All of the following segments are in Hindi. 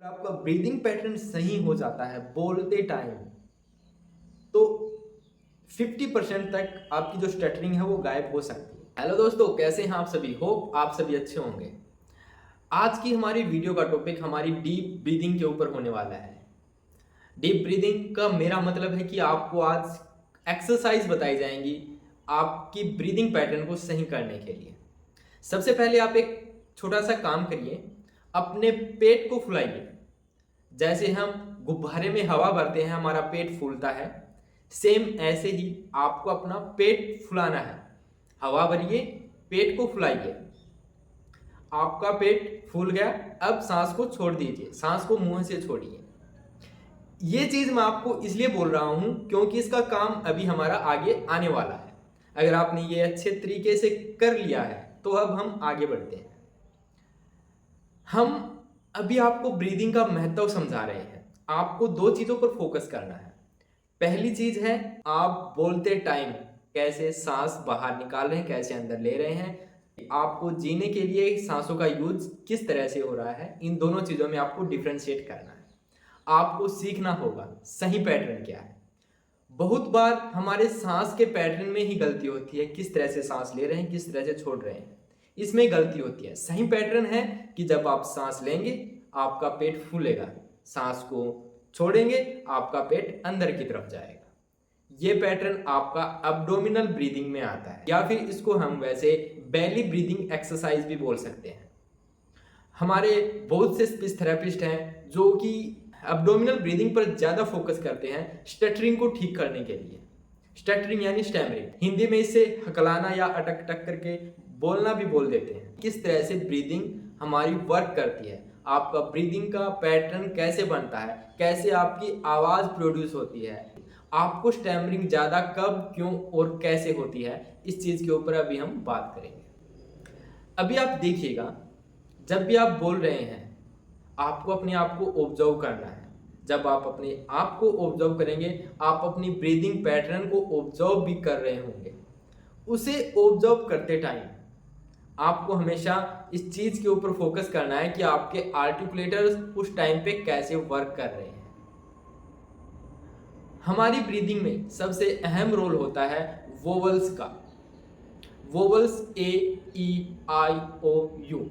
आपका ब्रीदिंग पैटर्न सही हो जाता है बोलते टाइम, तो 50% तक आपकी जो स्टटरिंग है वो गायब हो सकती है। हेलो दोस्तों, कैसे हैं आप सभी? होप आप सभी अच्छे होंगे। आज की हमारी वीडियो का टॉपिक हमारी डीप ब्रीदिंग के ऊपर होने वाला है। डीप ब्रीदिंग का मेरा मतलब है कि आपको आज एक्सरसाइज बताई जाएंगी आपकी ब्रीदिंग पैटर्न को सही करने के लिए। सबसे पहले आप एक छोटा सा काम करिए, अपने पेट को फुलाइए। जैसे हम गुब्बारे में हवा भरते हैं, हमारा पेट फूलता है, सेम ऐसे ही आपको अपना पेट फुलाना है। हवा भरिए, पेट को फुलाइए। आपका पेट फूल गया, अब सांस को छोड़ दीजिए, सांस को मुंह से छोड़िए। ये चीज मैं आपको इसलिए बोल रहा हूं क्योंकि इसका काम अभी हमारा आगे आने वाला है। अगर आपने ये अच्छे तरीके से कर लिया है तो अब हम आगे बढ़ते हैं। हम अभी आपको ब्रीदिंग का महत्व समझा रहे हैं। आपको दो चीजों पर फोकस करना है। पहली चीज है, आप बोलते टाइम कैसे सांस बाहर निकाल रहे हैं, कैसे अंदर ले रहे हैं। आपको जीने के लिए सांसों का यूज किस तरह से हो रहा है, इन दोनों चीजों में आपको डिफ्रेंशिएट करना है। आपको सीखना होगा सही पैटर्न क्या है। बहुत बार हमारे सांस के पैटर्न में ही गलती होती है, किस तरह से सांस ले रहे हैं, किस तरह से छोड़ रहे हैं, इसमें गलती होती है। सही पैटर्न है कि जब आप सांस लेंगे आपका पेट फूलेगा, सांस को छोड़ेंगे आपका पेट अंदर की तरफ जाएगा। ये पैटर्न आपका अब्डोमिनल ब्रीदिंग में आता है, या फिर इसको हम वैसे बेली ब्रीदिंग एक्सरसाइज भी बोल सकते हैं। हमारे बहुत से स्पीच थेरेपिस्ट हैं जो कि एब्डोमिनल ब्रीदिंग पर ज़्यादा फोकस करते हैं स्टटरिंग को ठीक करने के लिए। स्टटरिंग यानी स्टैमरिंग, हिंदी में इसे हकलाना या अटक अटक करके बोलना भी बोल देते हैं। किस तरह से ब्रीदिंग हमारी वर्क करती है, आपका ब्रीदिंग का पैटर्न कैसे बनता है, कैसे आपकी आवाज़ प्रोड्यूस होती है, आपको स्टैमरिंग ज़्यादा कब, क्यों और कैसे होती है, इस चीज़ के ऊपर अभी हम बात करेंगे। अभी आप देखिएगा, जब भी आप बोल रहे हैं आपको अपने आप को ऑब्जर्व करना है। जब आप अपने आप को ऑब्जर्व करेंगे, आप अपनी ब्रीदिंग पैटर्न को ऑब्जर्व भी कर रहे होंगे। उसे ऑब्जर्व करते टाइम आपको हमेशा इस चीज के ऊपर फोकस करना है कि आपके आर्टिकुलेटर्स उस टाइम पे कैसे वर्क कर रहे हैं। हमारी ब्रीदिंग में सबसे अहम रोल होता है वोवल्स का। Vowels A, E, I, O, U.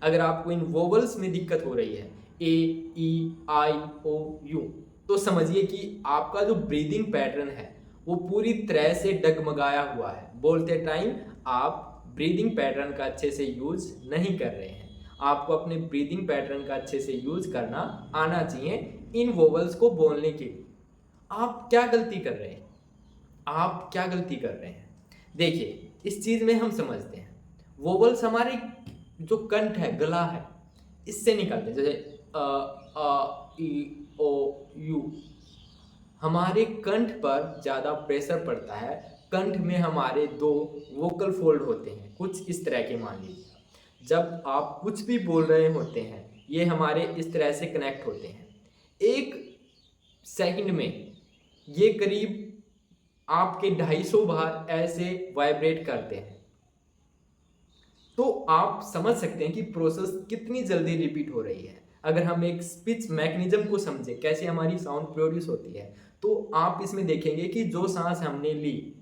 अगर आपको इन वोवल्स में दिक्कत हो रही है, ए, ई, आई, ओ, यू, तो समझिए कि आपका जो ब्रीदिंग पैटर्न है वो पूरी तरह से डगमगाया हुआ है। बोलते टाइम आप ब्रीदिंग पैटर्न का अच्छे से यूज नहीं कर रहे हैं। आपको अपने ब्रीदिंग पैटर्न का अच्छे से यूज करना आना चाहिए इन वोवल्स को बोलने के लिए। आप क्या गलती कर रहे हैं? आप क्या गलती कर रहे हैं? देखिए, इस चीज में हम समझते हैं, वोवल्स हमारे जो कंठ है, गला है, इससे निकलते हैं। जैसे ई, ओ, यू, हमारे कंठ पर ज्यादा प्रेशर पड़ता है। कंठ में हमारे दो वोकल फोल्ड होते हैं, कुछ इस तरह के मान लीजिए। जब आप कुछ भी बोल रहे होते हैं ये हमारे इस तरह से कनेक्ट होते हैं। एक सेकंड में ये करीब आपके 250 बार ऐसे वाइब्रेट करते हैं। तो आप समझ सकते हैं कि प्रोसेस कितनी जल्दी रिपीट हो रही है। अगर हम एक स्पीच मैकेनिज्म को समझे, कैसे हमारी साउंड प्रोड्यूस होती है, तो आप इसमें देखेंगे कि जो सांस हमने ली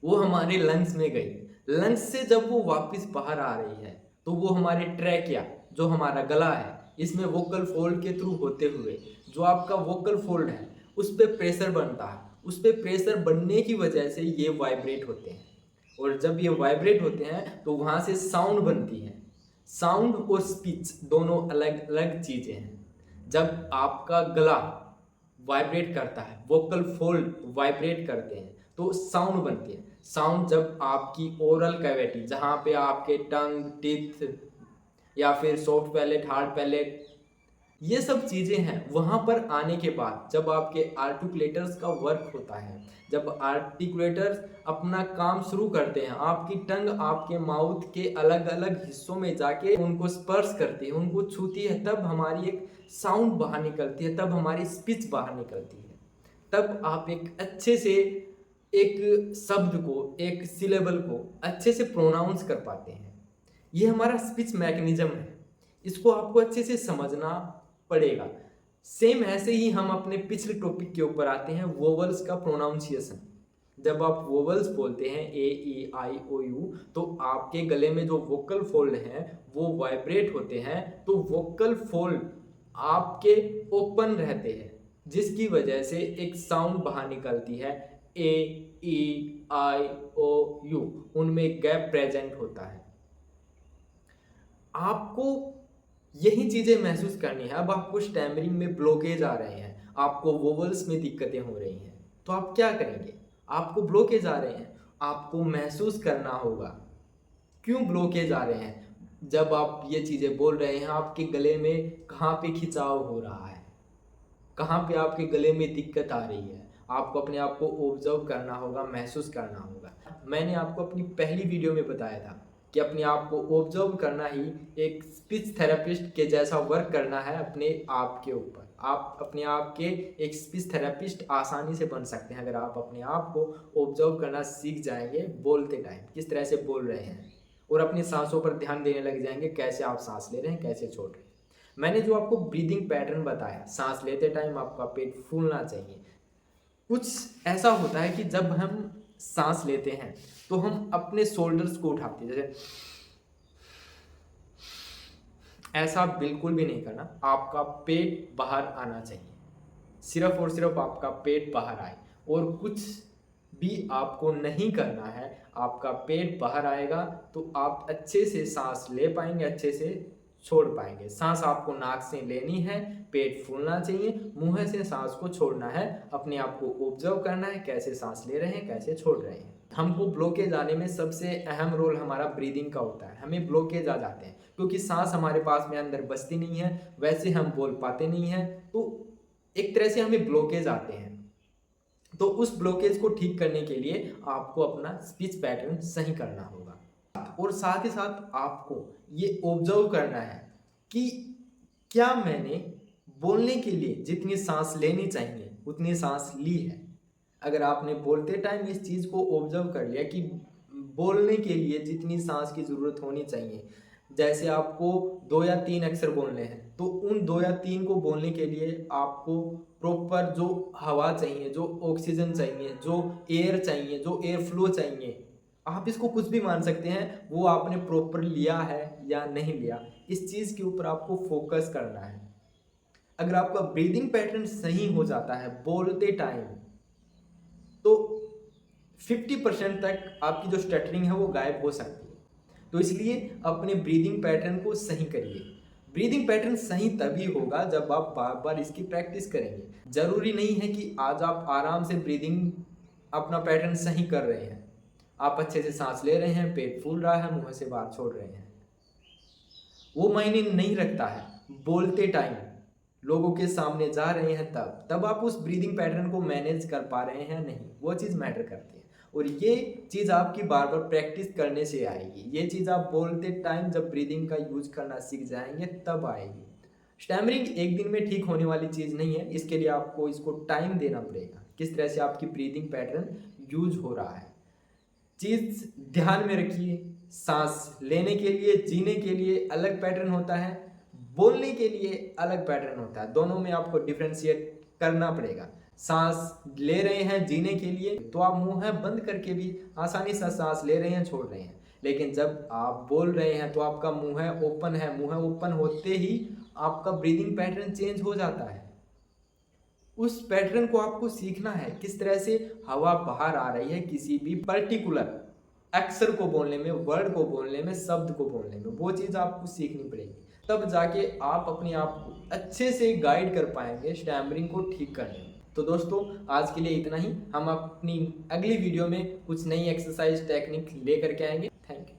वो हमारे लंग्स में गई। लंग्स से जब वो वापस बाहर आ रही है तो वो हमारे ट्रैकिया, जो हमारा गला है, इसमें वोकल फोल्ड के थ्रू होते हुए जो आपका वोकल फोल्ड है उस पर प्रेशर बनता है। उस पर प्रेशर बनने की वजह से ये वाइब्रेट होते हैं, और जब ये वाइब्रेट होते हैं तो वहाँ से साउंड बनती है। साउंड और स्पीच दोनों अलग अलग चीज़ें हैं। जब आपका गला वाइब्रेट करता है, वोकल फोल्ड वाइब्रेट करते हैं, तो साउंड बनती है। साउंड जब आपकी ओरल कैविटी, जहाँ पे आपके टंग, टीथ या फिर सॉफ्ट पैलेट, हार्ड पैलेट, ये सब चीज़ें हैं, वहाँ पर आने के बाद जब आपके आर्टिकुलेटर्स का वर्क होता है, जब आर्टिकुलेटर्स अपना काम शुरू करते हैं, आपकी टंग आपके माउथ के अलग अलग हिस्सों में जाके उनको स्पर्श करती है, उनको छूती है, तब हमारी एक साउंड बाहर निकलती है, तब हमारी स्पीच बाहर निकलती है। तब आप एक अच्छे से एक शब्द को, एक सिलेबल को अच्छे से प्रोनाउंस कर पाते हैं। ये हमारा स्पीच मैकेनिज्म है, इसको आपको अच्छे से समझना पड़ेगा। सेम ऐसे ही हम अपने पिछले टॉपिक के ऊपर आते हैं, वोवल्स का प्रोनाउंसिएशन। जब आप वोवल्स बोलते हैं ए ई आई ओ यू, तो आपके गले में जो वोकल फोल्ड हैं वो वाइब्रेट होते हैं, तो वोकल फोल्ड आपके ओपन रहते हैं, जिसकी वजह से एक साउंड बाहर निकलती है, ए ई आई ओ यू, उनमें गैप प्रेजेंट होता है। आपको यही चीजें महसूस करनी है। अब आपको स्टैमरिंग में ब्लॉकेज आ रहे हैं, आपको वोवल्स में दिक्कतें हो रही हैं, तो आप क्या करेंगे? आपको ब्लॉकेज आ रहे हैं, आपको महसूस करना होगा क्यों ब्लॉकेज आ रहे हैं। जब आप ये चीजें बोल रहे हैं, आपके गले में कहाँ पे खिंचाव हो रहा है, कहाँ पे आपके गले में दिक्कत आ रही है, आपको अपने आप को ऑब्जर्व करना होगा, महसूस करना होगा। मैंने आपको अपनी पहली वीडियो में बताया था कि अपने आप को ऑब्जर्व करना ही एक स्पीच थेरेपिस्ट के जैसा वर्क करना है अपने आप के ऊपर। आप अपने आप के एक स्पीच थेरेपिस्ट आसानी से बन सकते हैं अगर आप अपने आप को ऑब्जर्व करना सीख जाएंगे, बोलते टाइम किस तरह से बोल रहे हैं, और अपनी सांसों पर ध्यान देने लग जाएंगे, कैसे आप सांस ले रहे हैं, कैसे छोड़ रहे हैं। मैंने जो आपको ब्रीदिंग पैटर्न बताया, सांस लेते टाइम आपका पेट फूलना चाहिए। कुछ ऐसा होता है कि जब हम सांस लेते हैं तो हम अपने शोल्डर्स को उठाते हैं, जैसे ऐसा बिल्कुल भी नहीं करना। आपका पेट बाहर आना चाहिए, सिर्फ और सिर्फ आपका पेट बाहर आए, और कुछ भी आपको नहीं करना है। आपका पेट बाहर आएगा तो आप अच्छे से सांस ले पाएंगे, अच्छे से छोड़ पाएंगे। सांस आपको नाक से लेनी है, पेट फूलना चाहिए, मुंह से सांस को छोड़ना है। अपने आप को ऑब्जर्व करना है, कैसे सांस ले रहे हैं, कैसे छोड़ रहे हैं। हमको ब्लॉकेज आने में सबसे अहम रोल हमारा ब्रीदिंग का होता है। हमें ब्लॉकेज आ जाते हैं क्योंकि सांस हमारे पास में अंदर बसती नहीं है, वैसे हम बोल पाते नहीं हैं, तो एक तरह से हमें ब्लॉकेज आते हैं। तो उस ब्लॉकेज को ठीक करने के लिए आपको अपना स्पीच पैटर्न सही करना होगा, और साथ ही साथ आपको ये ऑब्जर्व करना है कि क्या मैंने बोलने के लिए जितनी सांस लेनी चाहिए उतनी सांस ली है। अगर आपने बोलते टाइम इस चीज़ को ऑब्जर्व कर लिया कि बोलने के लिए जितनी सांस की ज़रूरत होनी चाहिए, जैसे आपको 2 या 3 अक्षर बोलने हैं, तो उन 2 या 3 को बोलने के लिए आपको प्रॉपर जो हवा चाहिए, जो ऑक्सीजन चाहिए, जो एयर चाहिए, जो एयर फ्लो चाहिए, आप इसको कुछ भी मान सकते हैं, वो आपने प्रॉपर लिया है या नहीं लिया, इस चीज़ के ऊपर आपको फोकस करना है। अगर आपका ब्रीदिंग पैटर्न सही हो जाता है बोलते टाइम, तो 50% तक आपकी जो स्टटरिंग है वो गायब हो सकती है। तो इसलिए अपने ब्रीदिंग पैटर्न को सही करिए। ब्रीदिंग पैटर्न सही तभी होगा जब आप बार बार इसकी प्रैक्टिस करेंगे। जरूरी नहीं है कि आज आप आराम से ब्रीदिंग अपना पैटर्न सही कर रहे हैं, आप अच्छे से सांस ले रहे हैं, पेट फूल रहा है, मुंह से बाहर छोड़ रहे हैं, वो मायने नहीं रखता है। बोलते टाइम लोगों के सामने जा रहे हैं तब आप उस ब्रीदिंग पैटर्न को मैनेज कर पा रहे हैं नहीं, वो चीज़ मैटर करती है। और ये चीज़ आपकी बार बार प्रैक्टिस करने से आएगी। ये चीज़ आप बोलते टाइम जब ब्रीदिंग का यूज करना सीख जाएंगे तब आएगी। स्टैमरिंग एक दिन में ठीक होने वाली चीज़ नहीं है, इसके लिए आपको इसको टाइम देना पड़ेगा। किस तरह से आपकी ब्रीदिंग पैटर्न यूज हो रहा है, चीज़ ध्यान में रखिए। सांस लेने के लिए, जीने के लिए अलग पैटर्न होता है, बोलने के लिए अलग पैटर्न होता है। दोनों में आपको डिफ्रेंशिएट करना पड़ेगा। सांस ले रहे हैं जीने के लिए तो आप मुंह बंद करके भी आसानी से सांस ले रहे हैं, छोड़ रहे हैं। लेकिन जब आप बोल रहे हैं तो आपका मुंह ओपन है, मुंह ओपन होते ही आपका ब्रीदिंग पैटर्न चेंज हो जाता है। उस पैटर्न को आपको सीखना है, किस तरह से हवा बाहर आ रही है किसी भी पर्टिकुलर अक्षर को बोलने में, वर्ड को बोलने में, शब्द को बोलने में, वो चीज़ आपको सीखनी पड़ेगी। तब जाके आप अपने आप को अच्छे से गाइड कर पाएंगे स्टैमरिंग को ठीक करने में। तो दोस्तों आज के लिए इतना ही। हम अपनी अगली वीडियो में कुछ नई एक्सरसाइज टेक्निक लेकर के आएंगे। Thank you.